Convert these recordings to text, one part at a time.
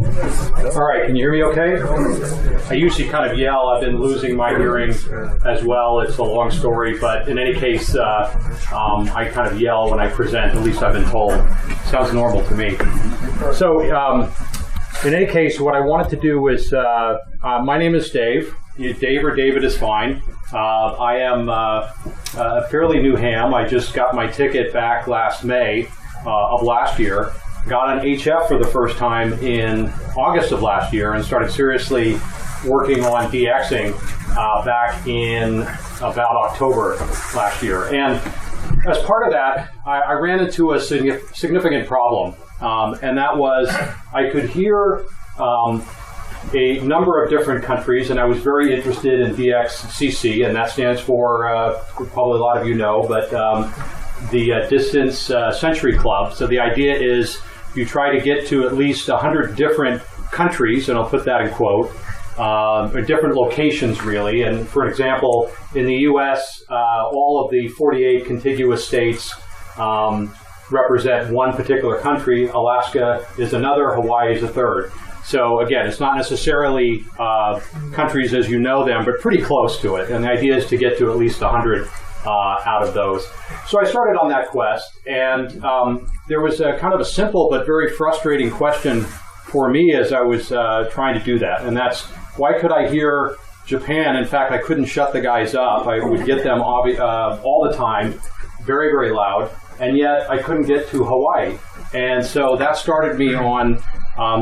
All right, can you hear me okay? I usually kind of yell. I've been losing my hearing as well. It's a long story, but in any case, I kind of yell when I present, at least I've been told. Sounds normal to me. So, in any case, what I wanted to do is, my name is Dave. Dave or David is fine. I am a fairly new ham. I just got my ticket back last May of last year. Got on HF for the first time in August of last year and started seriously working on DXing back in about October last year. And as part of that, I ran into a significant problem, and that was I could hear a number of different countries, and I was very interested in DXCC, and that stands for, probably a lot of you know, but the Distance Century Club. So the idea is you try to get to at least 100 different countries, and I'll put that in quote, or different locations really. And for example, in the US, all of the 48 contiguous states represent one particular country. Alaska is another, Hawaii is a third. So again, it's not necessarily countries as you know them, but pretty close to it. And the idea is to get to at least 100 out of those. So I started on that quest, and there was a kind of a simple but very frustrating question for me as I was trying to do that. And that's, why could I hear Japan? In fact, I couldn't shut the guys up. I would get them all the time, very, very loud, and yet I couldn't get to Hawaii. And so that started me on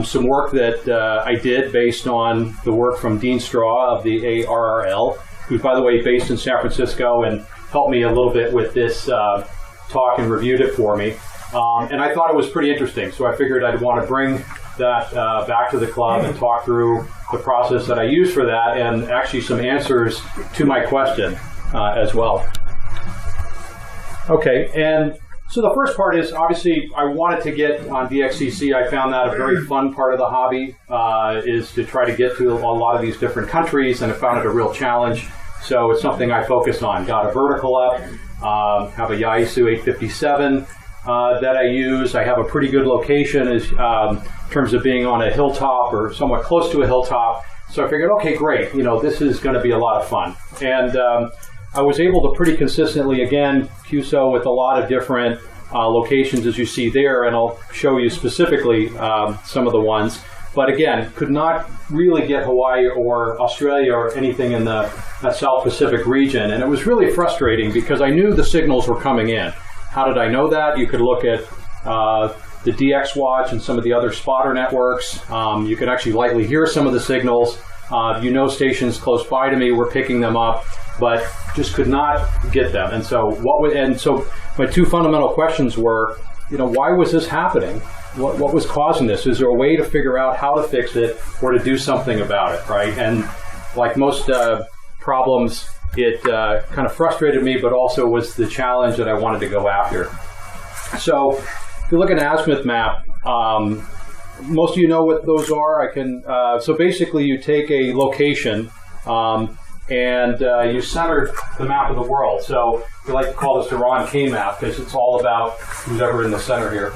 some work that I did based on the work from Dean Straw of the ARRL, who's, by the way, based in San Francisco and helped me a little bit with this talk and reviewed it for me. And I thought it was pretty interesting, so I figured I'd want to bring that back to the club and talk through the process that I use for that and actually some answers to my question as well. Okay, and so the first part is, obviously, I wanted to get on DXCC. I found that a very fun part of the hobby, is to try to get to a lot of these different countries, and I found it a real challenge. So it's something I focused on. Got a vertical up, have a Yaesu 857 that I use. I have a pretty good location in terms of being on a hilltop or somewhat close to a hilltop. So I figured, okay, great, this is going to be a lot of fun. And I was able to pretty consistently, again, QSO with a lot of different locations as you see there, and I'll show you specifically some of the ones. But again, could not really get Hawaii or Australia or anything in the South Pacific region. And it was really frustrating because I knew the signals were coming in. How did I know that? You could look at the DX Watch and some of the other spotter networks. You could actually lightly hear some of the signals. Stations close by to me were picking them up, but just could not get them. And so my two fundamental questions were, why was this happening? What was causing this? Is there a way to figure out how to fix it or to do something about it, right? And like most problems, it kind of frustrated me, but also was the challenge that I wanted to go after. So if you look at an azimuth map, most of you know what those are. So basically you take a location and you center the map of the world. So we like to call this the Ron K map because it's all about who's ever in the center here.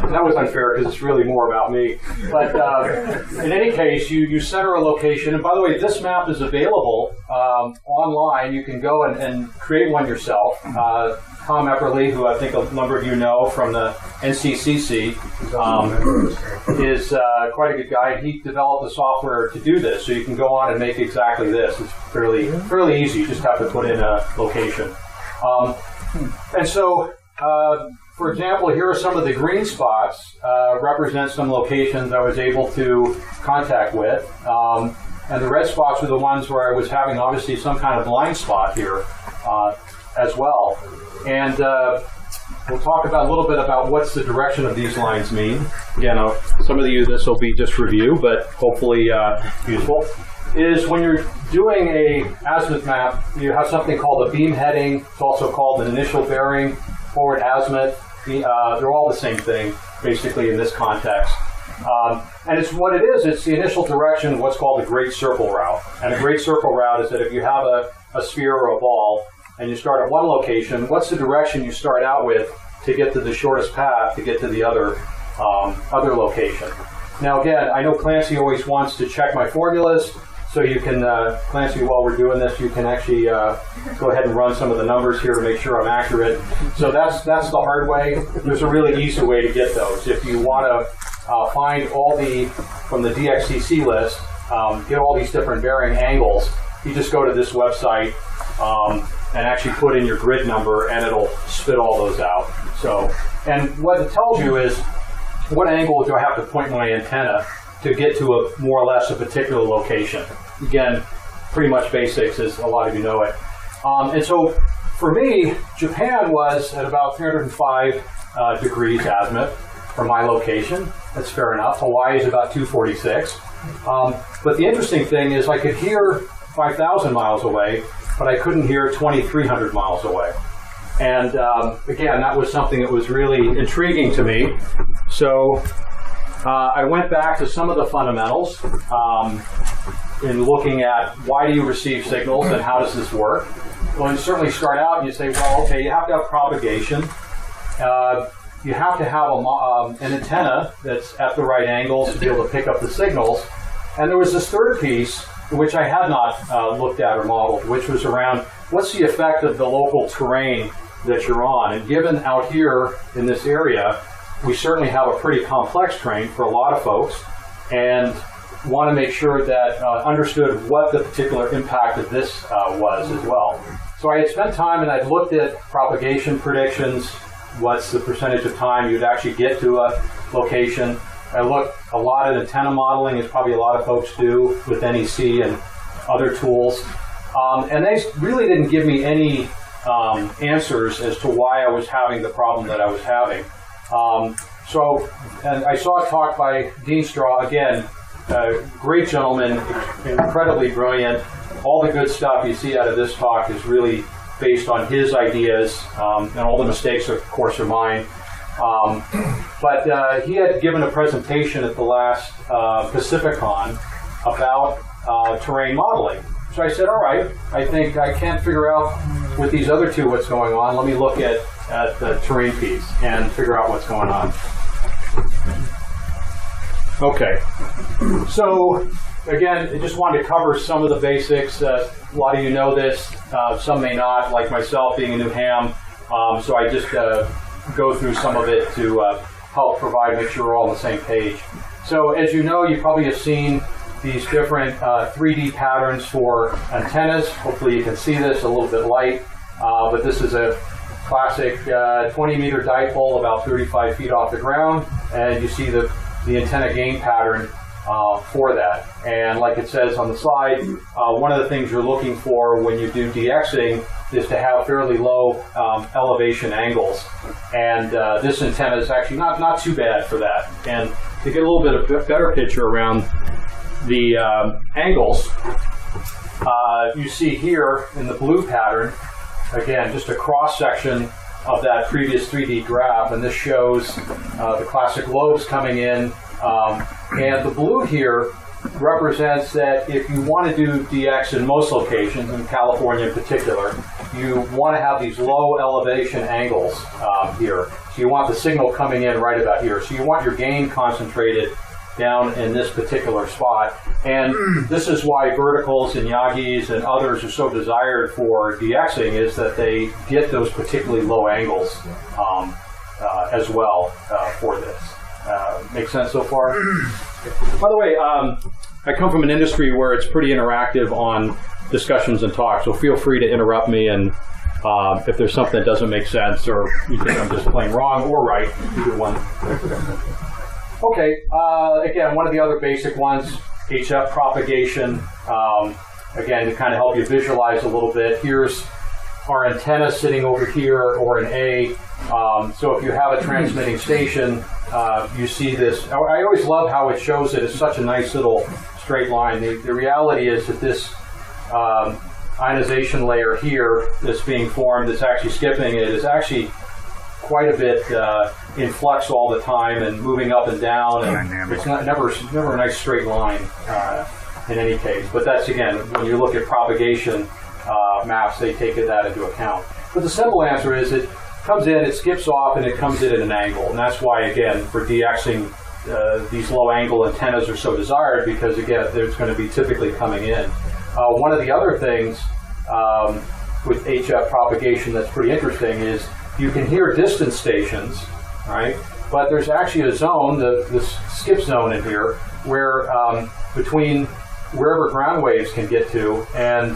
That was unfair because it's really more about me. But in any case, you center a location. And by the way, this map is available online. You can go and create one yourself. Tom Epperly, who I think a number of you know from the NCCC, is quite a good guy. He developed the software to do this, so you can go on and make exactly this. It's fairly easy. You just have to put in a location. And so, for example, here are some of the green spots represent some locations I was able to contact with. And the red spots are the ones where I was having, obviously, some kind of blind spot here as well. And we'll talk about a little bit about what's the direction of these lines mean. Again, some of you, this will be just review, but hopefully useful. Is when you're doing a azimuth map, you have something called a beam heading. It's also called an initial bearing, forward azimuth. They're all the same thing, basically, in this context. And it's what it is. It's the initial direction of what's called the great circle route. And a great circle route is that if you have a sphere or a ball, and you start at one location, what's the direction you start out with to get to the shortest path to get to the other other location. Now again, I know Clancy always wants to check my formulas, so you can, Clancy, while we're doing this, you can actually go ahead and run some of the numbers here to make sure I'm accurate. So that's the hard way. There's a really easy way to get those. If you want to find all from the DXCC list, get all these different varying angles, you just go to this website and actually put in your grid number, and it'll spit all those out. So, and what it tells you is what angle do I have to point my antenna to get to a more or less a particular location. Again, pretty much basics, as a lot of you know it. And so for me, Japan was at about 305 degrees azimuth from my location. That's fair enough. Hawaii is about 246. But the interesting thing is I could hear 5,000 miles away, but I couldn't hear 2,300 miles away. And again, that was something that was really intriguing to me. So I went back to some of the fundamentals in looking at why do you receive signals and how does this work. Well, you certainly start out and you say, well, okay, you have to have propagation. You have to have an antenna that's at the right angles to be able to pick up the signals. And there was this third piece, which I had not looked at or modeled, which was around what's the effect of the local terrain that you're on. And given out here in this area, we certainly have a pretty complex terrain for a lot of folks, and want to make sure that understood what the particular impact of this was as well. So I had spent time and I'd looked at propagation predictions, what's the percentage of time you'd actually get to a location. I looked a lot at antenna modeling, as probably a lot of folks do with NEC and other tools. And they really didn't give me any answers as to why I was having the problem that I was having. And I saw a talk by Dean Straw, again, great gentleman, incredibly brilliant. All the good stuff you see out of this talk is really based on his ideas, and all the mistakes, of course, are mine. But he had given a presentation at the last Pacificon about terrain modeling. So I said, all right, I think I can't figure out with these other two what's going on. Let me look at the terrain piece and figure out what's going on. Okay. So again, I just wanted to cover some of the basics. A lot of you know this. Some may not, like myself being a new ham. So I just go through some of it to help make sure we're all on the same page. So as you know, you probably have seen these different 3D patterns for antennas. Hopefully you can see this, a little bit light, but this is a classic 20-meter dipole about 35 feet off the ground, and you see the antenna gain pattern for that. And like it says on the slide, one of the things you're looking for when you do DXing is to have fairly low elevation angles. And this antenna is actually not too bad for that. And to get a little bit of better picture around the angles, you see here in the blue pattern, again, just a cross-section of that previous 3D graph, and this shows the classic lobes coming in. And the blue here represents that if you want to do DX in most locations, in California in particular, you want to have these low elevation angles here. So you want the signal coming in right about here. So you want your gain concentrated down in this particular spot. And this is why verticals and Yagis and others are so desired for DXing, is that they get those particularly low angles as well for this. Make sense so far? By the way, I come from an industry where it's pretty interactive on discussions and talks, so feel free to interrupt me, and if there's something that doesn't make sense or you think I'm just plain wrong or right, either one. Okay, again, one of the other basic ones, HF propagation. Again, to kind of help you visualize a little bit, here's our antenna sitting over here, or an A. So if you have a transmitting station, you see this. I always love how it shows it as such a nice little straight line. The reality is that this ionization layer here that's being formed, that's actually skipping it, is actually quite a bit in flux all the time and moving up and down. And it's never a nice straight line in any case. But that's, again, when you look at propagation maps, they take that into account. But the simple answer is that comes in, it skips off, and it comes in at an angle. And that's why, again, for DXing, these low angle antennas are so desired, because again, there's going to be typically coming in. One of the other things with HF propagation that's pretty interesting is you can hear distance stations, right? But there's actually a zone, this skip zone in here, where between wherever ground waves can get to and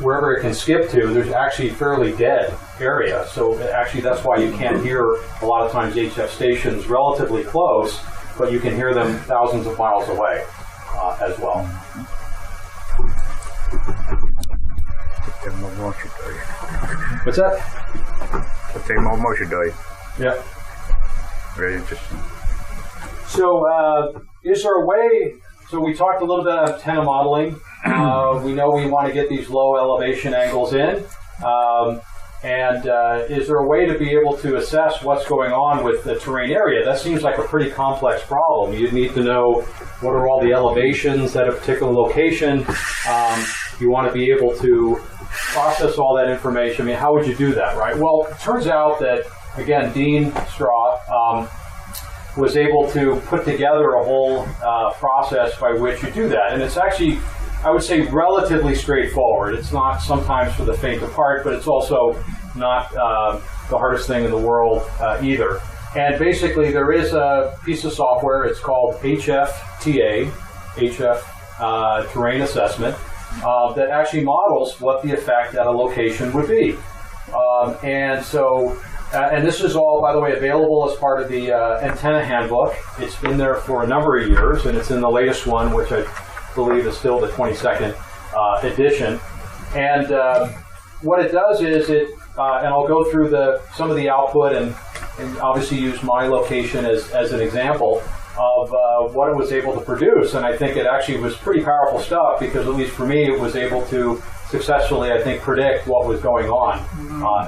wherever it can skip to, there's actually fairly dead area. So actually that's why you can't hear a lot of times HF stations relatively close, but you can hear them thousands of miles away as well. What's that? Yeah. Very interesting. So is there a way, so we talked a little bit about antenna modeling. We know we want to get these low elevation angles in. Is there a way to be able to assess what's going on with the terrain area? That seems like a pretty complex problem. You'd need to know what are all the elevations at a particular location. You want to be able to process all that information. I mean, how would you do that, right? Well, it turns out that, again, Dean Straw was able to put together a whole process by which you do that. And it's actually, I would say, relatively straightforward. It's not sometimes for the faint of heart, but it's also not the hardest thing in the world either. And basically, there is a piece of software. It's called HFTA, HF Terrain Assessment, that actually models what the effect at a location would be. And this is all, by the way, available as part of the Antenna Handbook. It's been there for a number of years, and it's in the latest one, which I believe is still the 22nd edition. And what it does is and I'll go through some of the output and obviously use my location as an example of what it was able to produce. And I think it actually was pretty powerful stuff, because at least for me, it was able to successfully, I think, predict what was going on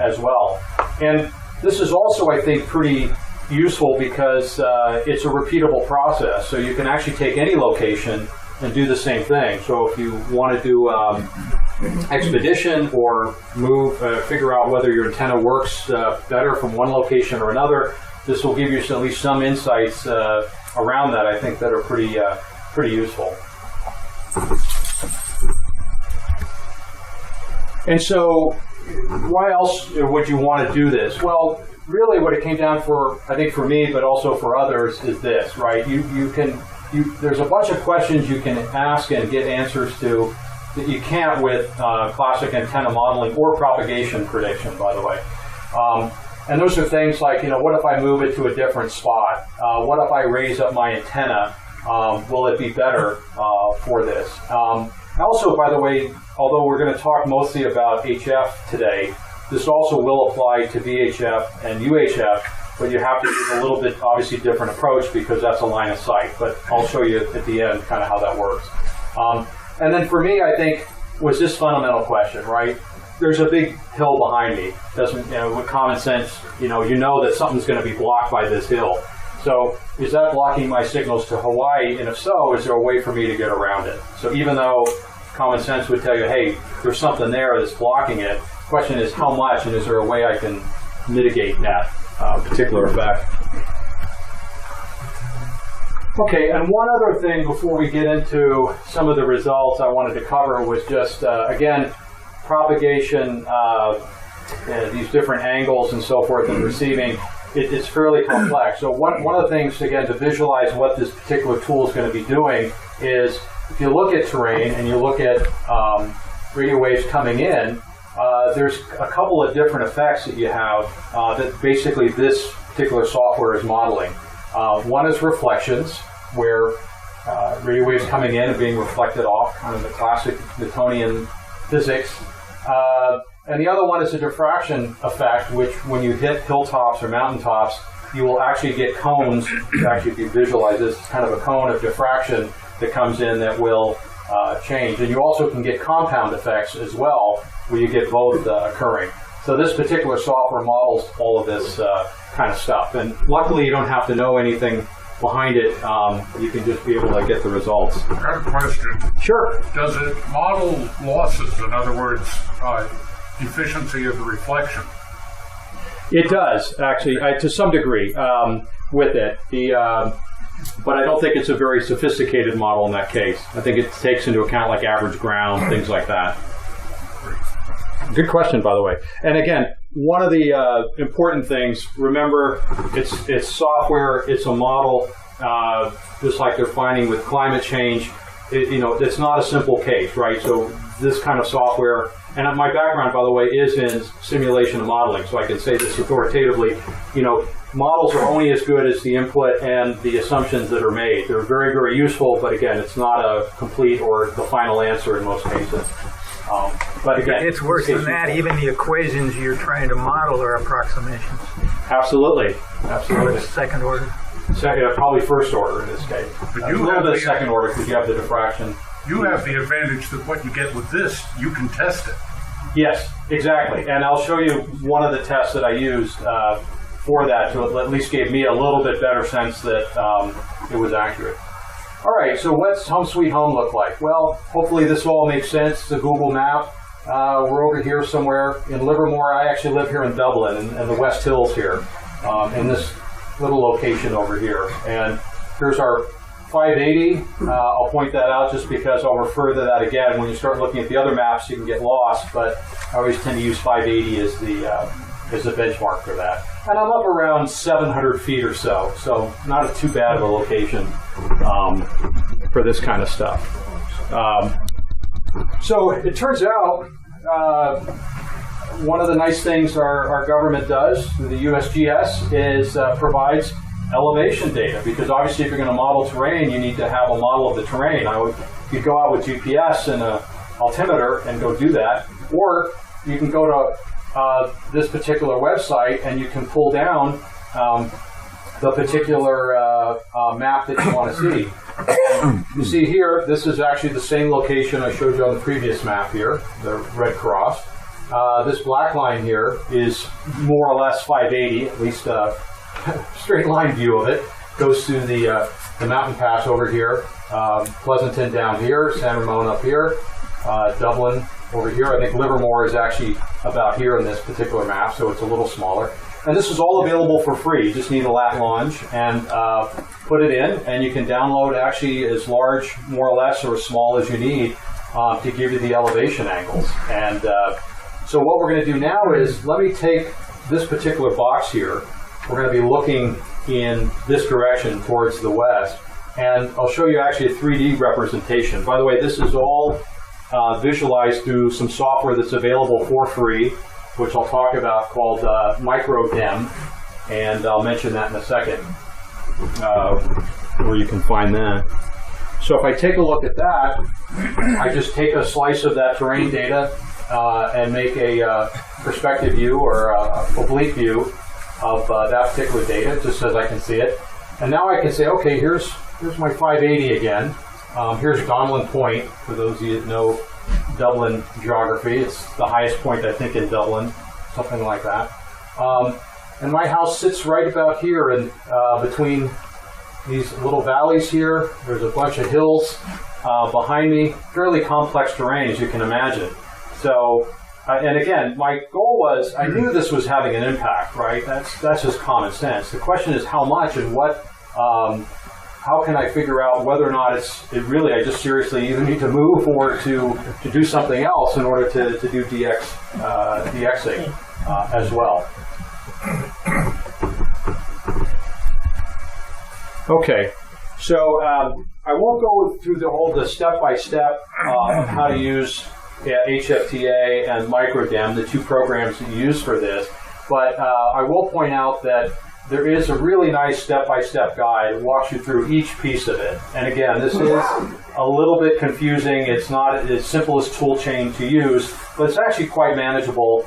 as well. And this is also, I think, pretty useful because it's a repeatable process. So you can actually take any location and do the same thing. So if you want to do expedition or figure out whether your antenna works better from one location or another, this will give you at least some insights around that, I think, that are pretty useful. And so why else would you want to do this? Well, really what it came down for, I think for me, but also for others, is this, right? There's a bunch of questions you can ask and get answers to that you can't with classic antenna modeling or propagation prediction, by the way. And those are things like, what if I move it to a different spot? What if I raise up my antenna? Will it be better for this? Also, by the way, although we're going to talk mostly about HF today, this also will apply to VHF and UHF, but you have to use a little bit, obviously, different approach because that's a line of sight. But I'll show you at the end kind of how that works. And then for me, I think, was this fundamental question, right? There's a big hill behind me. With common sense, you know that something's going to be blocked by this hill. So is that blocking my signals to Hawaii? And if so, is there a way for me to get around it? So even though common sense would tell you, hey, there's something there that's blocking it, the question is how much, and is there a way I can mitigate that particular effect? Okay, and one other thing before we get into some of the results I wanted to cover was just, again, propagation, these different angles and so forth and receiving. It's fairly complex. So one of the things, again, to visualize what this particular tool is going to be doing is, if you look at terrain and you look at radio waves coming in, there's a couple of different effects that you have that basically this particular software is modeling. One is reflections, where radio waves coming in and being reflected off, kind of the classic Newtonian physics. And the other one is a diffraction effect, which when you hit hilltops or mountaintops, you will actually get cones. Actually, if you visualize this, it's kind of a cone of diffraction that comes in that will change. And you also can get compound effects as well, where you get both occurring. So this particular software models all of this kind of stuff. And luckily, you don't have to know anything behind it. You can just be able to get the results. I have a question. Sure. Does it model losses? In other words, efficiency of the reflection? It does, actually, to some degree, with it. But I don't think it's a very sophisticated model in that case. I think it takes into account like average ground, things like that. Good question, by the way. And again, one of the important things, remember, it's software, it's a model, just like they're finding with climate change. It's not a simple case, right? So this kind of software, and my background, by the way, is in simulation and modeling, so I can say this authoritatively. Models are only as good as the input and the assumptions that are made. They're very, very useful, but again, it's not a complete or the final answer in most cases. But again, it's worse than that. Even the equations you're trying to model are approximations. Absolutely. Second order. Probably first order in this case. But a little bit of second order because you have the diffraction. You have the advantage that what you get with this, you can test it. Yes, exactly. And I'll show you one of the tests that I used for that to at least gave me a little bit better sense that it was accurate. All right, so what's Home Sweet Home look like? Well, hopefully this all makes sense. It's a Google map. We're over here somewhere in Livermore. I actually live here in Dublin, in the West Hills here, in this little location over here. And here's our 580. I'll point that out just because I'll refer to that again. When you start looking at the other maps, you can get lost, but I always tend to use 580 as the benchmark for that. And I'm up around 700 feet or so not too bad of a location for this kind of stuff. So it turns out one of the nice things our government does, the USGS, is provides elevation data, because obviously if you're going to model terrain, you need to have a model of the terrain. You go out with GPS and an altimeter and go do that, or you can go to this particular website and you can pull down the particular map that you want to see. You see here, this is actually the same location I showed you on the previous map here, the red cross. This black line here is more or less 580, at least a straight line view of it. Goes through the mountain pass over here, Pleasanton down here, San Ramon up here, Dublin over here. I think Livermore is actually about here in this particular map, so it's a little smaller. And this is all available for free. You just need a lat launch and put it in, and you can download actually as large, more or less, or as small as you need to give you the elevation angles. And so what we're going to do now is, let me take this particular box here. We're going to be looking in this direction towards the west, and I'll show you actually a 3D representation. By the way, this is all visualized through some software that's available for free, which I'll talk about, called MicroDEM, and I'll mention that in a second, where you can find that. So if I take a look at that, I just take a slice of that terrain data and make a perspective view or a oblique view of that particular data, just so I can see it. And now I can say, okay, here's my 580 again. Here's Donlan Point, for those of you that know Dublin geography. It's the highest point, I think, in Dublin, something like that. And my house sits right about here, and between these little valleys here. There's a bunch of hills behind me. Fairly complex terrain, as you can imagine. So, and again, my goal was, I knew this was having an impact, right? That's just common sense. The question is how much and what. How can I figure out whether or not it really, I just seriously either need to move or to do something else in order to do DXing as well. Okay, so I won't go through the step-by-step of how to use HFTA and MicroDEM, the two programs that you use for this, but I will point out that there is a really nice step-by-step guide that walks you through each piece of it. And again, this is a little bit confusing. It's not as simple as tool chain to use, but it's actually quite manageable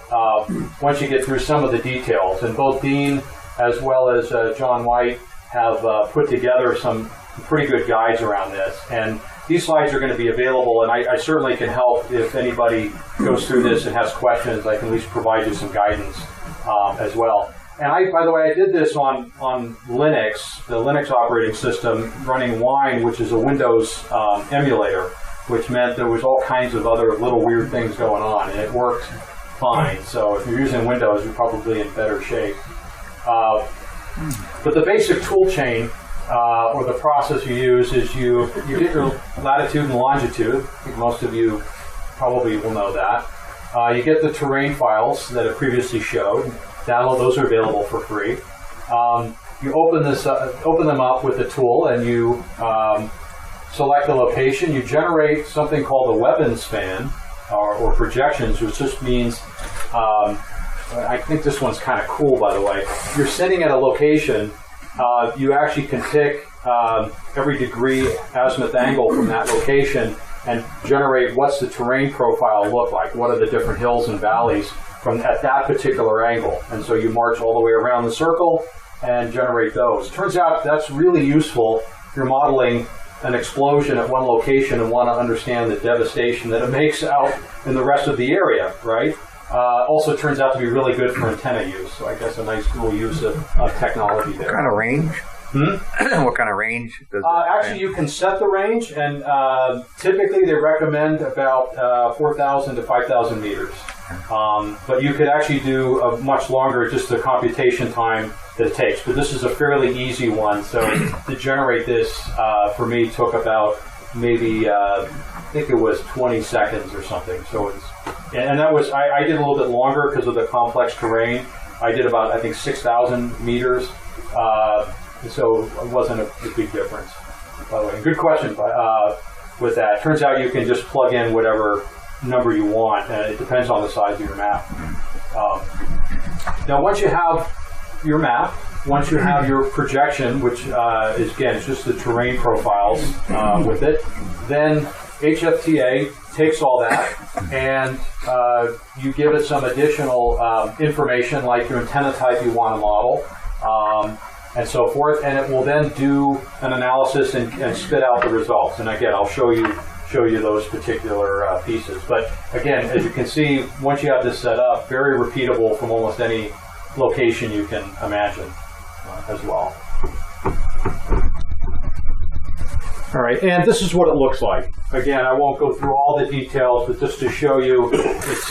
once you get through some of the details. And both Dean as well as John White have put together some pretty good guides around this. And these slides are going to be available, and I certainly can help if anybody goes through this and has questions. I can at least provide you some guidance as well. And by the way, I did this on Linux, the Linux operating system, running Wine, which is a Windows emulator, which meant there was all kinds of other little weird things going on, and it worked fine. So if you're using Windows, you're probably in better shape. But the basic tool chain, or the process you use, is you get your latitude and longitude. I think most of you probably will know that. You get the terrain files that I previously showed. Download those are available for free. You open them up with the tool, and you select the location. You generate something called a Weapons span, or projections, which just means, I think this one's kind of cool, by the way. You're sitting at a location, you actually can pick every degree azimuth angle from that location and generate what's the terrain profile look like, what are the different hills and valleys from at that particular angle. And so you march all the way around the circle and generate those. Turns out that's really useful if you're modeling an explosion at one location and want to understand the devastation that it makes out in the rest of the area, right? Also turns out to be really good for antenna use. So I guess a nice little use of technology there. What kind of range? What kind of range does actually, you can set the range, and typically they recommend about 4,000 to 5,000 meters. But you could actually do a much longer, just the computation time that it takes. But this is a fairly easy one. So to generate this, for me, took about maybe, I think it was 20 seconds or something. So it's, and that was, I did a little bit longer because of the complex terrain. I did about, I think, 6,000 meters. So it wasn't a big difference, by the way. Good question with that. Turns out you can just plug in whatever number you want, and it depends on the size of your map. Now, once you have your map, once you have your projection, which is, again, it's just the terrain profiles with it, then HFTA takes all that, and you give it some additional information, like your antenna type you want to model, and so forth, and it will then do an analysis and spit out the results. And again, I'll show you those particular pieces. But again, as you can see, once you have this set up, very repeatable from almost any location you can imagine as well. All right, and this is what it looks like. Again, I won't go through all the details, but just to show you,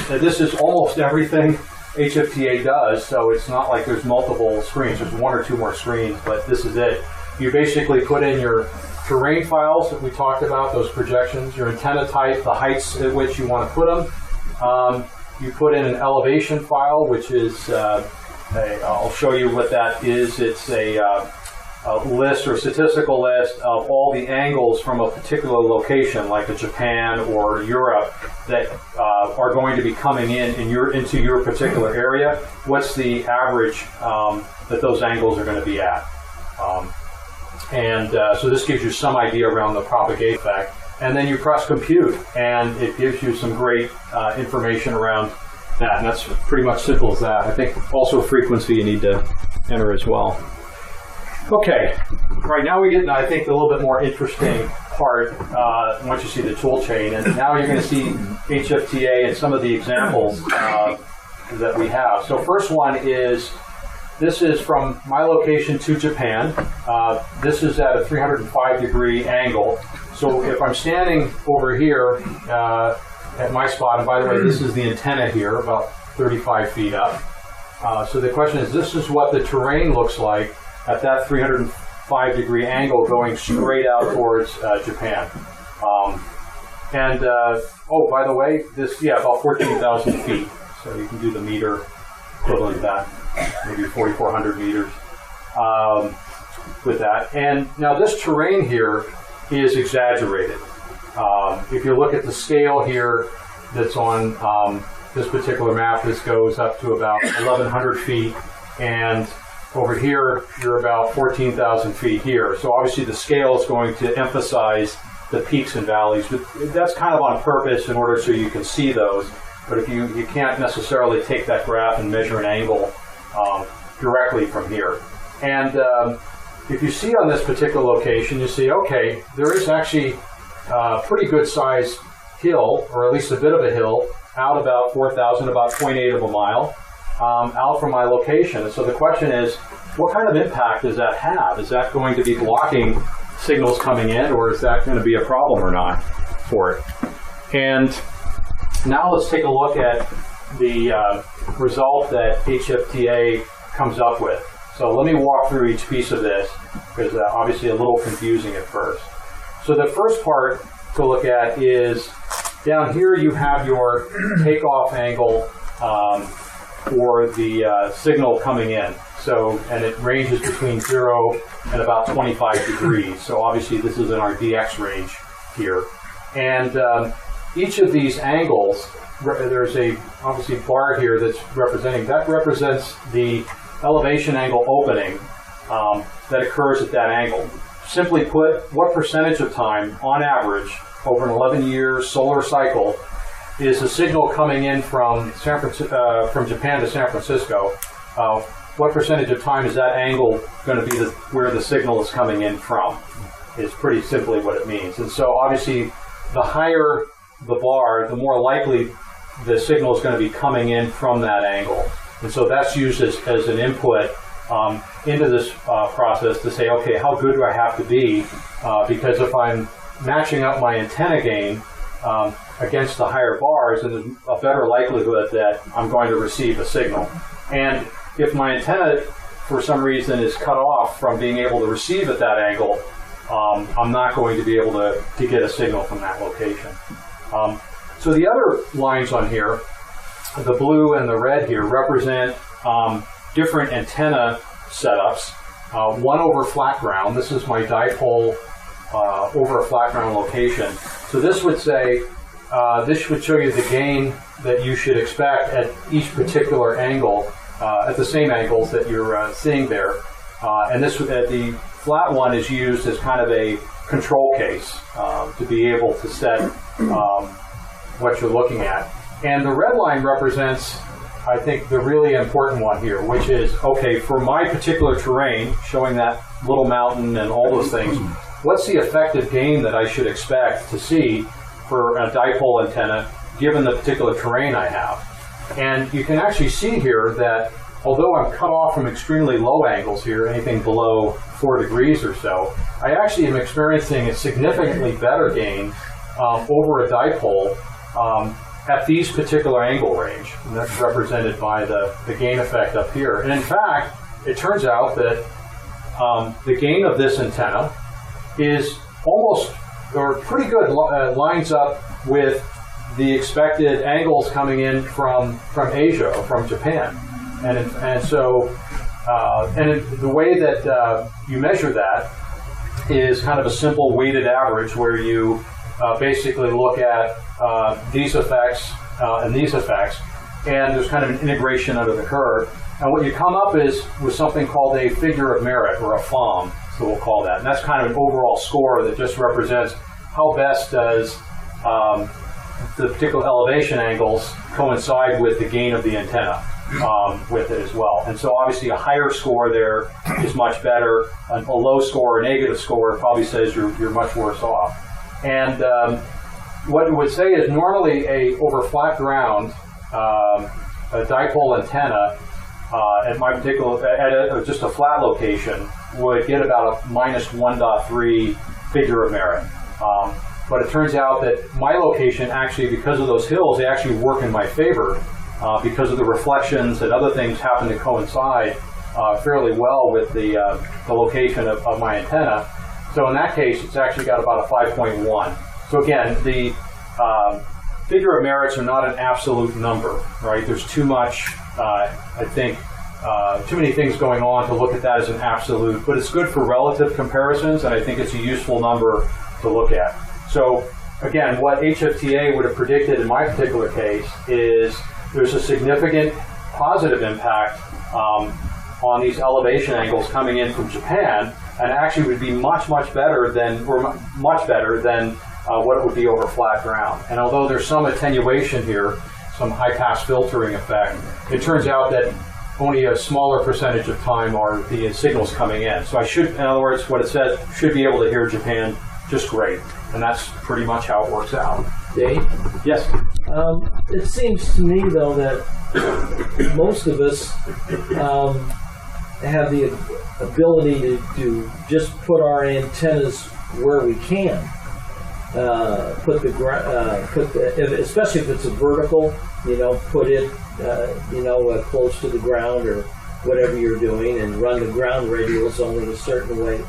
this is almost everything HFTA does, so it's not like there's multiple screens. There's one or two more screens, but this is it. You basically put in your terrain files that we talked about, those projections, your antenna type, the heights at which you want to put them. You put in an elevation file, which is, I'll show you what that is. It's a list or statistical list of all the angles from a particular location, like a Japan or Europe, that are going to be coming into your particular area. What's the average that those angles are going to be at? So this gives you some idea around the propagation effect. And then you press compute, and it gives you some great information around that. And that's pretty much simple as that. I think also frequency you need to enter as well. Okay, right now we get, I think, a little bit more interesting part once you see the tool chain. And now you're going to see HFTA and some of the examples that we have. So first one is, this is from my location to Japan. This is at a 305-degree angle. So if I'm standing over here at my spot, and by the way, this is the antenna here, about 35 feet up. So the question is, this is what the terrain looks like at that 305-degree angle going straight out towards Japan. Oh, by the way, this, about 14,000 feet. So you can do the meter equivalent of that, maybe 4,400 meters with that. And now this terrain here is exaggerated. If you look at the scale here that's on this particular map, this goes up to about 1,100 feet, and over here, you're about 14,000 feet here. So obviously the scale is going to emphasize the peaks and valleys, but that's kind of on purpose in order so you can see those. But if you can't necessarily take that graph and measure an angle directly from here. And if you see on this particular location, you see, okay, there is actually a pretty good sized hill, or at least a bit of a hill, out about 4,000, about 0.8 of a mile. Out from my location. And so the question is, what kind of impact does that have? Is that going to be blocking signals coming in, or is that going to be a problem or not for it? And now let's take a look at the result that HFTA comes up with. So let me walk through each piece of this, because obviously a little confusing at first. So the first part to look at is down here you have your takeoff angle for the signal coming in. So, and it ranges between 0 and about 25 degrees. So obviously this is in our DX range here. And each of these angles, there's a obviously bar here that's representing, that represents the elevation angle opening that occurs at that angle. Simply put, what percentage of time, on average, over an 11-year solar cycle, is the signal coming in from from Japan to San Francisco? What percentage of time is that angle going to be where the signal is coming in from? Is pretty simply what it means. And so obviously, the higher the bar, the more likely the signal is going to be coming in from that angle. And so that's used as an input into this process to say, okay, how good do I have to be? Because if I'm matching up my antenna gain against the higher bars, then there's a better likelihood that I'm going to receive a signal. And if my antenna, for some reason, is cut off from being able to receive at that angle, I'm not going to be able to get a signal from that location. So the other lines on here, the blue and the red here, represent different antenna setups. One over flat ground. This is my dipole over a flat ground location. So this would say, this would show you the gain that you should expect at each particular angle, at the same angles that you're seeing there. And this, the flat one is used as kind of a control case to be able to set what you're looking at. And the red line represents, I think, the really important one here, which is, okay, for my particular terrain, showing that little mountain and all those things, what's the effective gain that I should expect to see for a dipole antenna, given the particular terrain I have? And you can actually see here that although I'm cut off from extremely low angles here, anything below 4 degrees or so, I actually am experiencing a significantly better gain over a dipole at these particular angle range. And that's represented by the gain effect up here. And in fact, it turns out that the gain of this antenna is almost, or pretty good, lines up with the expected angles coming in from Asia or from Japan. And so the way that you measure that is kind of a simple weighted average where you basically look at these effects and these effects, and there's kind of an integration under the curve. And what you come up is with something called a figure of merit, or a FOM, so we'll call that. And that's kind of an overall score that just represents how best does the particular elevation angles coincide with the gain of the antenna with it as well. And so obviously a higher score there is much better. A low score or negative score probably says you're much worse off. And what it would say is normally over flat ground, a dipole antenna at my particular, at just a flat location, would get about a minus 1.3 figure of merit. But it turns out that my location actually, because of those hills, they actually work in my favor because of the reflections and other things happen to coincide fairly well with the location of my antenna. So in that case, it's actually got about a 5.1. So again, the figure of merits are not an absolute number, right? There's too much, I think, too many things going on to look at that as an absolute, but it's good for relative comparisons, and I think it's a useful number to look at. So again, what HFTA would have predicted in my particular case is there's a significant positive impact on these elevation angles coming in from Japan, and actually would be much better than what it would be over flat ground. And although there's some attenuation here, some high-pass filtering effect, it turns out that only a smaller percentage of time are the signals coming in. So I should, in other words, what it says, should be able to hear Japan just great. And that's pretty much how it works out. Dave? Yes? It seems to me, though, that most of us have the ability to just put our antennas where we can. especially if it's a vertical, put it, close to the ground or whatever you're doing, and run the ground radials only a certain way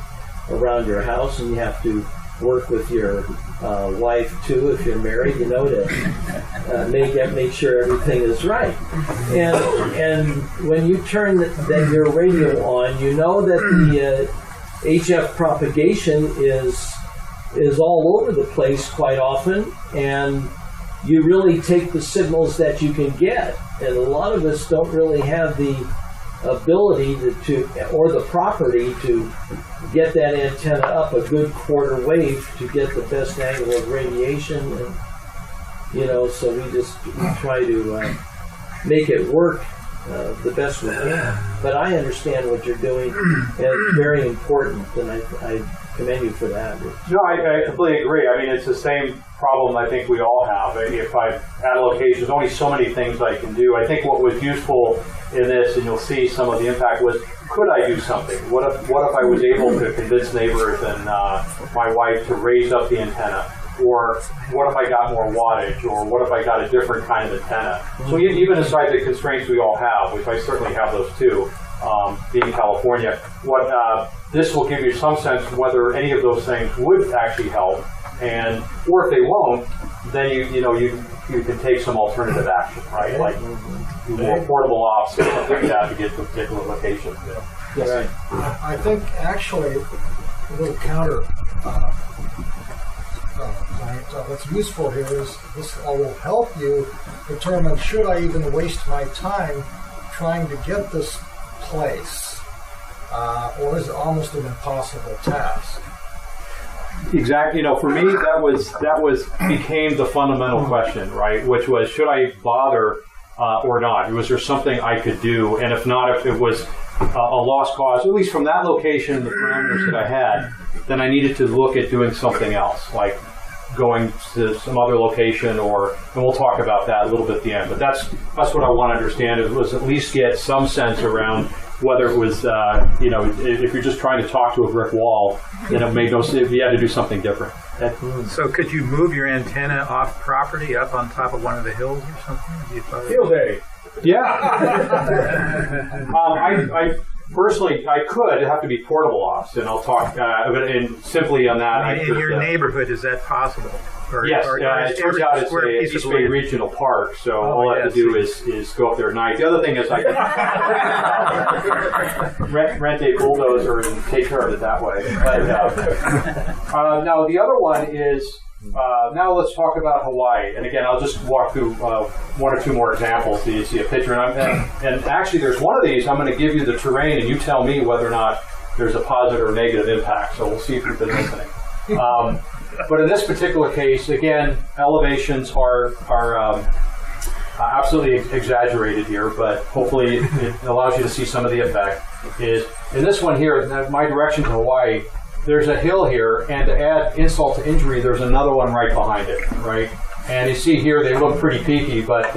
around your house, and you have to work with your wife too, if you're married, to make sure everything is right. And when you turn your radio on, you know that the HF propagation is all over the place quite often, and you really take the signals that you can get. And a lot of us don't really have the ability or the property to get that antenna up a good quarter wave to get the best angle of radiation, and so we try to make it work the best we can. But I understand what you're doing, and it's very important, and I commend you for that. No, I completely agree. I mean, it's the same problem I think we all have. If I add a location, there's only so many things I can do. I think what was useful in this, and you'll see some of the impact, was could I do something? What if I was able to convince neighbors and my wife to raise up the antenna? Or what if I got more wattage? Or what if I got a different kind of antenna? So even aside the constraints we all have, which I certainly have those too, being California, this will give you some sense of whether any of those things would actually help, or if they won't, then you can take some alternative action, right? Like more portable ops or something like that to get to a particular location. Yes. Right. I think actually a little counter what's useful here is this will help you determine, should I even waste my time trying to get this place, or is it almost an impossible task? Exactly. For me, that became the fundamental question, right? Which was, should I bother or not? Was there something I could do? And if not, if it was a lost cause, at least from that location and the parameters that I had, then I needed to look at doing something else, like going to some other location, and we'll talk about that a little bit at the end. But that's what I want to understand, was at least get some sense around whether it was, if you're just trying to talk to a brick wall, then it made no sense. You had to do something different. So could you move your antenna off property up on top of one of the hills or something? Field day. Yeah. I personally, I could. It'd have to be portable ops, and I'll talk and simply on that. In your neighborhood, is that possible? Yes, it turns out it's a East Bay Regional Park, so all I have to do is go up there at night. The other thing is I can rent a bulldozer and take care of it that way. But, now the other one is, now let's talk about Hawaii. And again, I'll just walk through one or two more examples so you see a picture. And actually, there's one of these, I'm going to give you the terrain, and you tell me whether or not there's a positive or negative impact. So we'll see if you've been listening. But in this particular case, again, elevations are absolutely exaggerated here, but hopefully it allows you to see some of the effect. Is in this one here, my direction to Hawaii, there's a hill here, and to add insult to injury, there's another one right behind it, right? And you see here, they look pretty peaky, but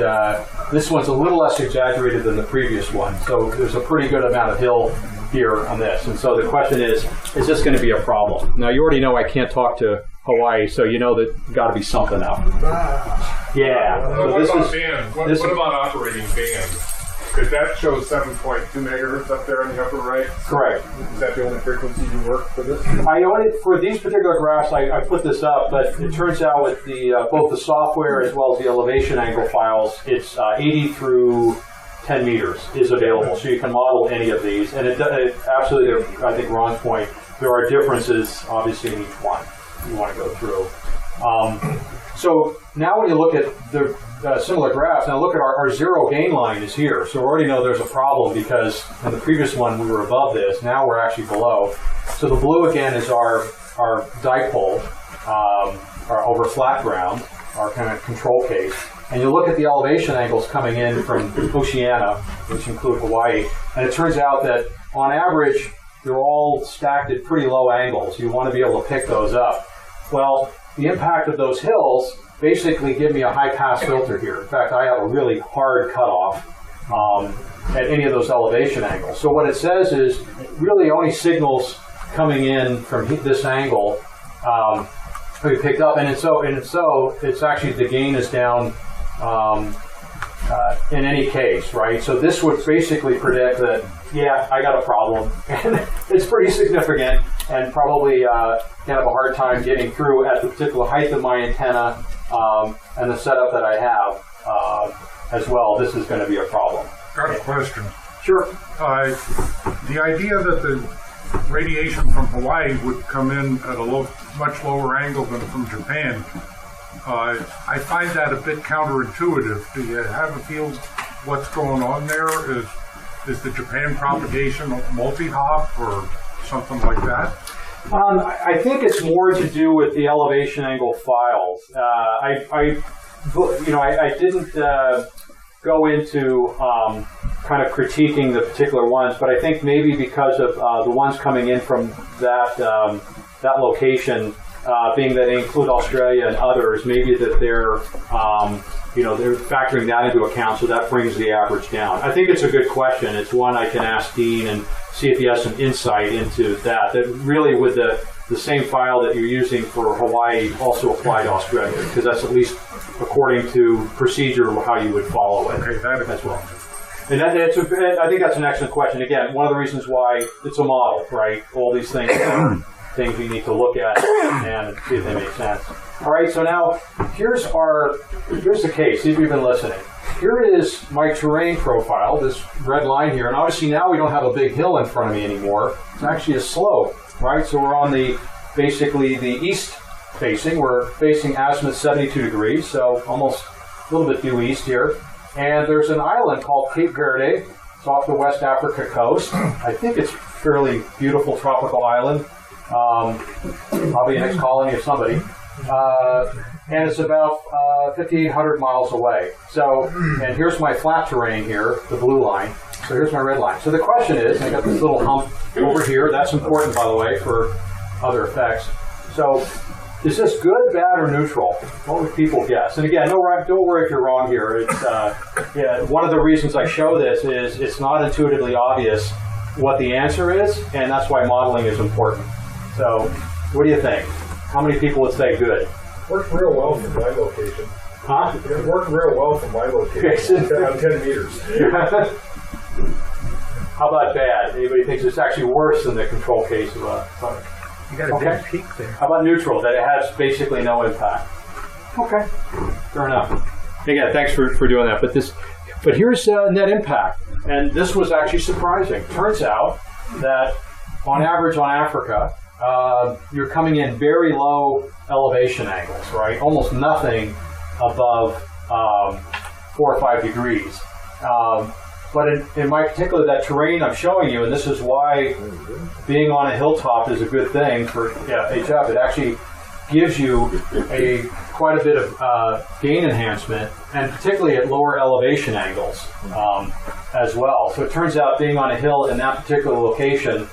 this one's a little less exaggerated than the previous one. So there's a pretty good amount of hill here on this. And so the question is this going to be a problem? Now, you already know I can't talk to Hawaii, so you know that got to be something up. Yeah. What about bands? What about operating bands? Because that shows 7.2 megahertz up there in the upper right. Correct. Is that the only frequency you work for this? For these particular graphs, I put this up, but it turns out with the both the software as well as the elevation angle files, it's 80 through 10 meters is available, so you can model any of these. And it absolutely, I think Ron's point, there are differences obviously in each one you want to go through. So now when you look at the similar graphs, now look at our zero gain line is here. So we already know there's a problem because in the previous one we were above this. Now we're actually below. So the blue again is our dipole, our over flat ground, our kind of control case. And you look at the elevation angles coming in from Oceania, which include Hawaii, and it turns out that on average they're all stacked at pretty low angles. You want to be able to pick those up. Well, the impact of those hills basically give me a high-pass filter here. In fact, I have a really hard cutoff at any of those elevation angles. So what it says is really only signals coming in from this angle we picked up, and so it's actually the gain is down in any case, right? So this would basically predict that, yeah, I got a problem, and it's pretty significant, and probably gonna have a hard time getting through at the particular height of my antenna and the setup that I have as well. This is going to be a problem. Got a question. Sure. The idea that the radiation from Hawaii would come in at a much lower angle than from Japan, I find that a bit counterintuitive. Do you have a feel what's going on there? Is the Japan propagation multi-hop or something like that? I think it's more to do with the elevation angle files. I didn't go into kind of critiquing the particular ones, but I think maybe because of the ones coming in from that location, being that they include Australia and others, maybe that they're factoring that into account, so that brings the average down. I think it's a good question. It's one I can ask Dean and see if he has some insight into that. That really, with the same file that you're using for Hawaii, also apply to Australia, because that's at least according to procedure how you would follow it. Okay, that as well. And I think that's an excellent question. Again, one of the reasons why it's a model, right? All these things are things we need to look at and see if they make sense. All right, so now here's the case. See if you've been listening. Here is my terrain profile, this red line here, and obviously now we don't have a big hill in front of me anymore. It's actually a slope, right? So we're on basically the east facing. We're facing azimuth 72 degrees, so almost a little bit due east here. And there's an island called Cape Verde. It's off the West Africa coast. I think it's a fairly beautiful tropical island. Probably an ex-colony of somebody. And it's about 5,800 miles away. So, and here's my flat terrain here, the blue line. So here's my red line. So the question is, I got this little hump over here. That's important, by the way, for other effects. So, is this good, bad, or neutral? What would people guess? And again, don't worry if you're wrong here. It's one of the reasons I show this is it's not intuitively obvious what the answer is, and that's why modeling is important. So, what do you think? How many people would say good? Worked real well from my location. Huh? It worked real well from my location. On 10 meters. How about bad? Anybody thinks it's actually worse than the control case of a sonic? You got a big peak there. How about neutral? That it has basically no impact. Okay, fair enough. Again, thanks for doing that. But here's net impact, and this was actually surprising. Turns out that on average on Africa, you're coming in very low elevation angles, right? Almost nothing above 4 or 5 degrees. But in my particular, that terrain I'm showing you, and this is why being on a hilltop is a good thing for HF, it actually gives you quite a bit of gain enhancement, and particularly at lower elevation angles as well. So it turns out being on a hill in that particular location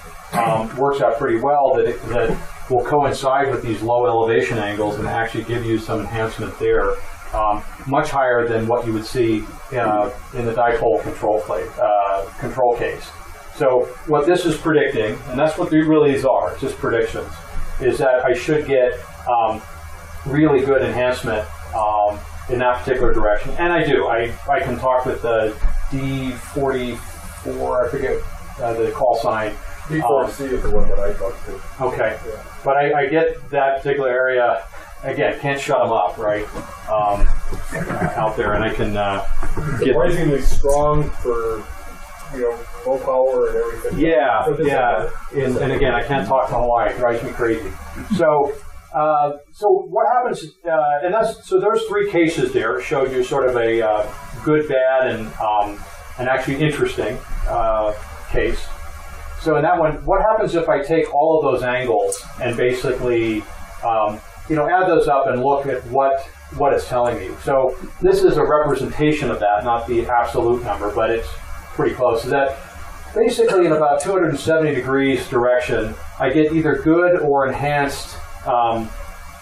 works out pretty well, that will coincide with these low elevation angles and actually give you some enhancement there. Much higher than what you would see in the dipole control case. So what this is predicting, and that's what these really are, it's just predictions, is that I should get really good enhancement in that particular direction. And I do. I can talk with the D44, I forget the call sign. D4C is the one that I talked to. Okay. Yeah. But I get that particular area. Again, can't shut them up, right? Out there, and I can get surprisingly strong for low power and everything. Yeah. And again, I can't talk to Hawaii; it drives me crazy. So what happens? And there's 3 cases there. Showed you sort of a good, bad, and actually interesting case. So in that one, what happens if I take all of those angles and basically add those up and look at what it's telling me. So this is a representation of that, not the absolute number, but it's pretty close. So that basically in about 270 degrees direction, I get either good or enhanced kind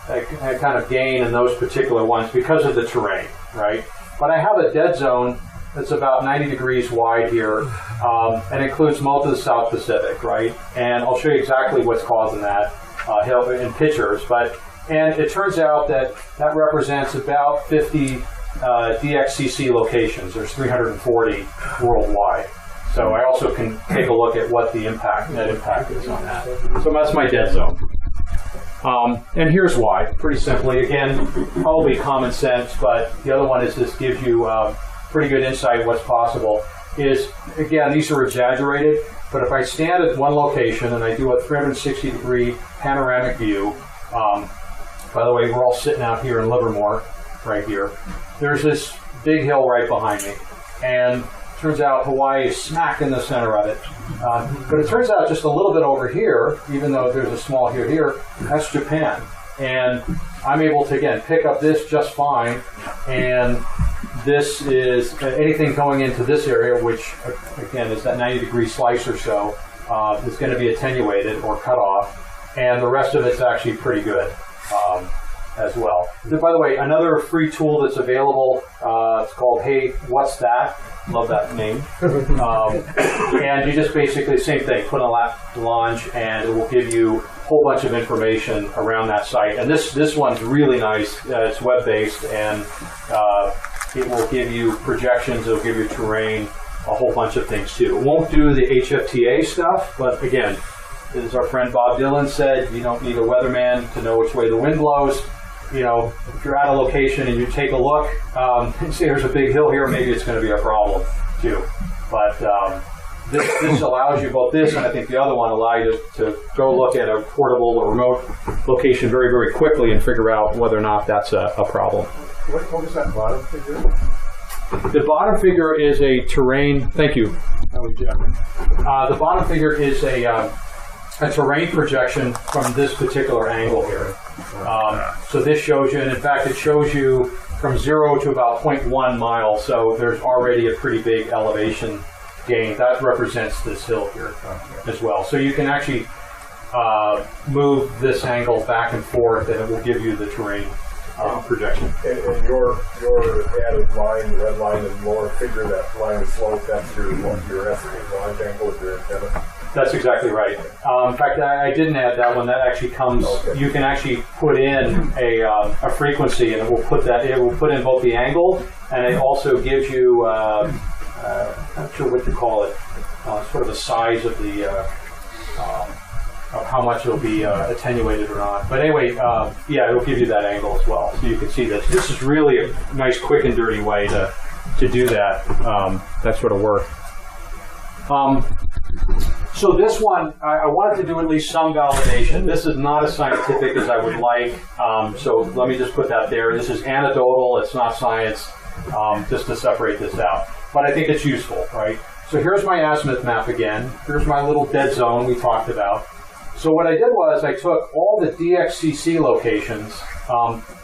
of gain in those particular ones because of the terrain, right? But I have a dead zone that's about 90 degrees wide here, and includes most of the South Pacific, right? And I'll show you exactly what's causing that in pictures, but And it turns out that that represents about 50 DXCC locations. There's 340 worldwide. So I also can take a look at what the net impact is on that. So that's my dead zone. And here's why. Pretty simply, again, probably common sense, but the other one is this gives you pretty good insight what's possible. Is, again, these are exaggerated, but if I stand at one location and I do a 360-degree panoramic view, by the way, we're all sitting out here in Livermore, right here. There's this big hill right behind me, and turns out Hawaii is smack in the center of it. But it turns out just a little bit over here, even though there's a small here, that's Japan. And I'm able to, again, pick up this just fine. And this is anything going into this area, which, again, is that 90-degree slice or so, is going to be attenuated or cut off. And the rest of it's actually pretty good as well. By the way, another free tool that's available, it's called Hey, What's That? Love that name. And you just basically, same thing, put in a launch and it will give you a whole bunch of information around that site. And this one's really nice. It's web-based and it will give you projections, it will give you terrain, a whole bunch of things too. It won't do the HFTA stuff, but again, as our friend Bob Dylan said, you don't need a weatherman to know which way the wind blows. You know, if you're at a location and you take a look and see there's a big hill here, maybe it's going to be a problem too. But this allows you, both this and I think the other one allow you to go look at a portable or remote location very, very quickly and figure out whether or not that's a problem. What was that bottom figure? The bottom figure is a terrain. Thank you. The bottom figure is a terrain projection from this particular angle here. So this shows you, and in fact it shows you from 0 to about 0.1 miles, so there's already a pretty big elevation gain. That represents this hill here as well. So you can actually move this angle back and forth and it will give you the terrain projection. And your added line, the red line, and lower figure, that line of slope, that's your estimated launch angle with your antenna? That's exactly right. In fact, I didn't add that one. That actually comes. Okay. You can actually put in a frequency, and it will put that. It will put in both the angle, and it also gives you. I'm not sure what to call it. Sort of the size of the of how much it'll be attenuated or not. But anyway, yeah, it'll give you that angle as well, so you can see this. This is really a nice, quick and dirty way to do that. That sort of work. So this one, I wanted to do at least some validation. This is not as scientific as I would like, so let me just put that there. This is anecdotal, it's not science, just to separate this out. But I think it's useful, right? So here's my azimuth map again. Here's my little dead zone we talked about. So what I did was I took all the DXCC locations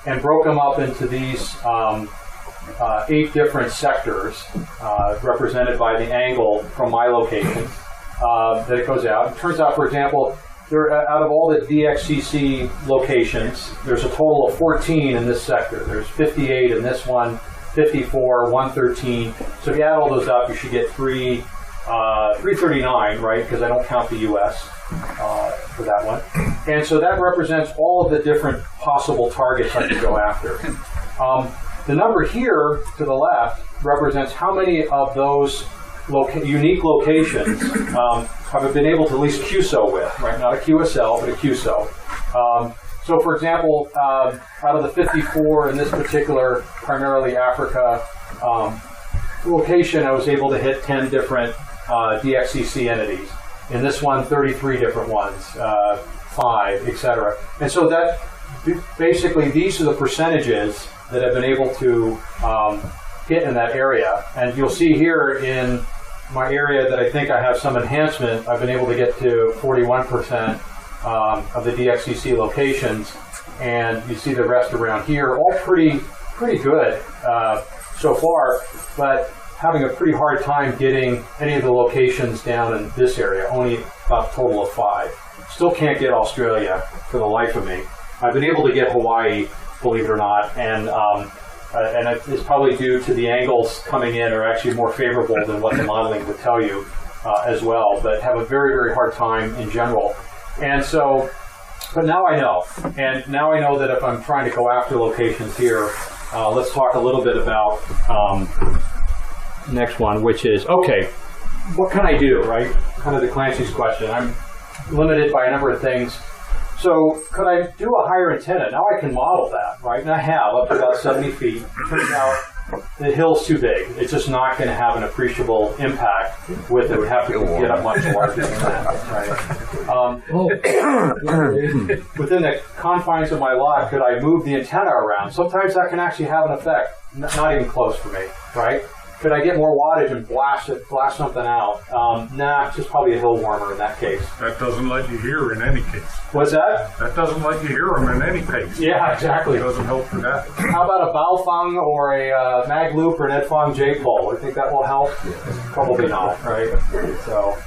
and broke them up into these 8 different sectors represented by the angle from my location that it goes out. It turns out, for example, out of all the DXCC locations, there's a total of 14 in this sector. There's 58 in this one, 54, 113. So if you add all those up, you should get 339, right? Because I don't count the U.S. For that one. And so that represents all of the different possible targets I could go after. The number here to the left represents how many of those unique locations have been able to at least QSO with, right? Not a QSL, but a QSO. So, for example, out of the 54 in this particular, primarily Africa location, I was able to hit 10 different DXCC entities. In this one, 33 different ones, 5, etc. And so that basically these are the percentages that have been able to hit in that area. And you'll see here in my area that I think I have some enhancement, I've been able to get to 41% of the DXCC locations. And you see the rest around here, all pretty good so far, but having a pretty hard time getting any of the locations down in this area, only about a total of 5. Still can't get Australia for the life of me. I've been able to get Hawaii, believe it or not, and it's probably due to the angles coming in are actually more favorable than what the modeling would tell you as well, but have a very, very hard time in general. And so But now I know, and now I know that if I'm trying to go after locations here, let's talk a little bit about next one, which is, okay, what can I do, right? Kind of the Clancy's question. I'm limited by a number of things. So could I do a higher antenna? Now I can model that, right? And I have up to about 70 feet. It turns out the hill's too big. It's just not going to have an appreciable impact with it. It would have to get up much larger than that, right? Within the confines of my lot, could I move the antenna around? Sometimes that can actually have an effect. Not even close for me, right? Could I get more wattage and blast something out? Nah, it's just probably a hill warmer in that case. That doesn't let you hear in any case. What's that? That doesn't let you hear them in any case. Yeah, exactly. It doesn't help for that. How about a Baofeng or a mag loop or an Edfeng J-pole? I think that will help. Probably not, right? So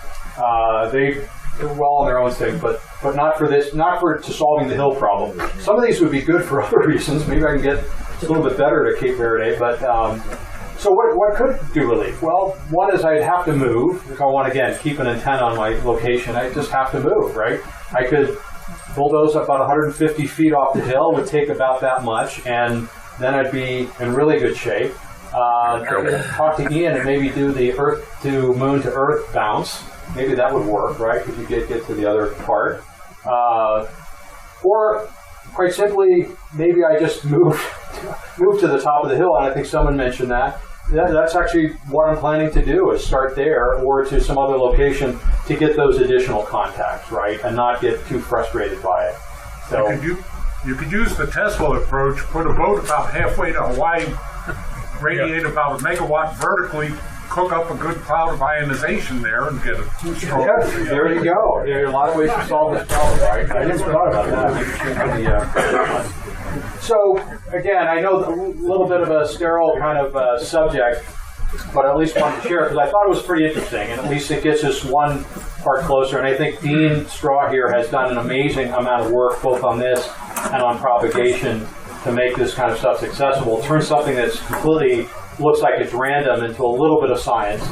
they're well on their own thing, but not for this, not for to solving the hill problem. Some of these would be good for other reasons. Maybe I can get a little bit better at Cape Verde, but. So what could do relief? Well, one is I'd have to move. If I want, again, keep an antenna on my location, I just have to move, right? I could bulldoze about 150 feet off the hill, would take about that much, and then I'd be in really good shape. I could talk to Ian and maybe do the earth to moon to earth bounce. Maybe that would work, right? Because you get to the other part. Or quite simply, maybe I just move to the top of the hill, and I think someone mentioned that. That's actually what I'm planning to do, is start there or to some other location to get those additional contacts, right, and not get too frustrated by it. So you could use the Tesla approach, put a boat about halfway to Hawaii, radiate about a megawatt vertically, cook up a good cloud of ionization there, and get a strong. Yeah, there you go. There are a lot of ways to solve this problem, right? I didn't thought about that. So, again, I know a little bit of a sterile kind of subject, but I at least wanted to share it because I thought it was pretty interesting, and at least it gets us one part closer. And I think Dean Straw here has done an amazing amount of work both on this and on propagation to make this kind of stuff accessible. Turn something that's completely looks like it's random into a little bit of science.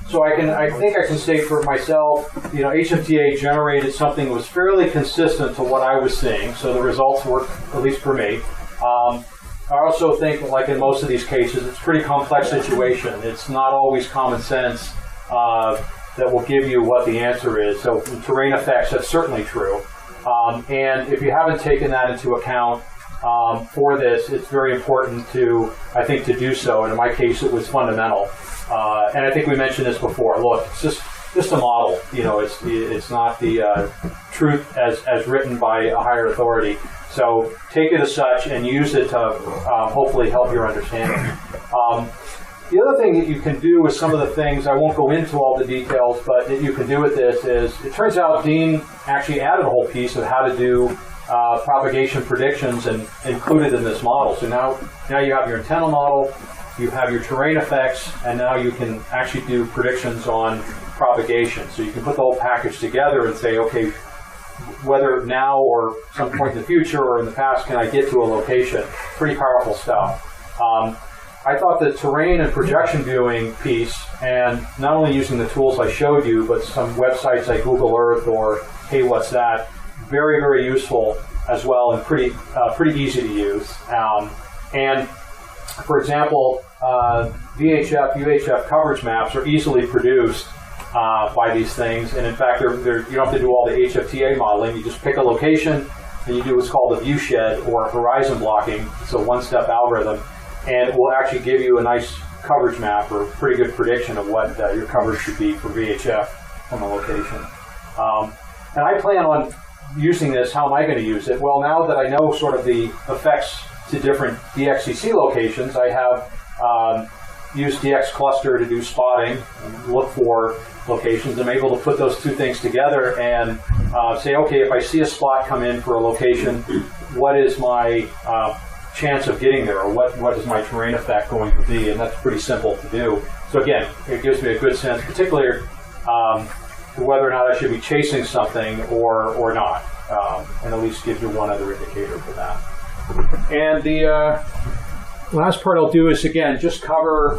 So I think I can say for myself, HFTA generated something that was fairly consistent to what I was seeing. So the results worked, at least for me. I also think, like in most of these cases, it's a pretty complex situation. It's not always common sense that will give you what the answer is. So in terrain effects, that's certainly true. And if you haven't taken that into account for this, it's very important to do so. And in my case, it was fundamental. And I think we mentioned this before. Look, it's just a model. It's not the truth as written by a higher authority. So take it as such and use it to hopefully help your understanding. The other thing that you can do with some of the things, I won't go into all the details, but that you can do with this is, it turns out Dean actually added a whole piece of how to do propagation predictions and included in this model. So now you have your antenna model, you have your terrain effects, and now you can actually do predictions on propagation. So you can put the whole package together and say, okay, whether now or some point in the future or in the past can I get to a location. Pretty powerful stuff. I thought the terrain and projection viewing piece, and not only using the tools I showed you, but some websites like Google Earth or Hey What's That, very, very useful as well, and pretty easy to use. And for example, VHF, UHF coverage maps are easily produced by these things, and in fact, you don't have to do all the HFTA modeling. You just pick a location, and you do what's called a viewshed or horizon blocking. It's a one-step algorithm, and it will actually give you a nice coverage map or pretty good prediction of what your coverage should be for VHF from a location. And I plan on using this. How am I going to use it? Well, now that I know sort of the effects to different DXCC locations, I have used DX cluster to do spotting and look for locations. I'm able to put those two things together and say, okay, if I see a spot come in for a location, what is my chance of getting there, or what is my terrain effect going to be? And that's pretty simple to do. So again, it gives me a good sense, particularly whether or not I should be chasing something or not, and at least gives you one other indicator for that. And last part I'll do is, again, just cover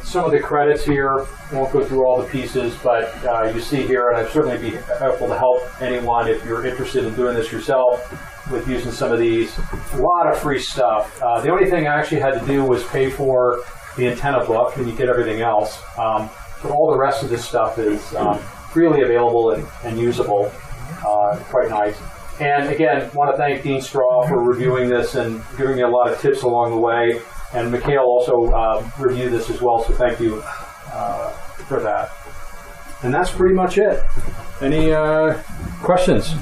some of the credits here. I won't go through all the pieces, but you see here, and I'd certainly be helpful to help anyone if you're interested in doing this yourself with using some of these. A lot of free stuff. The only thing I actually had to do was pay for the antenna book, and you get everything else. But all the rest of this stuff is freely available and usable. Quite nice. And again, want to thank Dean Straw for reviewing this and giving me a lot of tips along the way. And Mikhail also reviewed this as well, so thank you for that. And that's pretty much it. Any questions?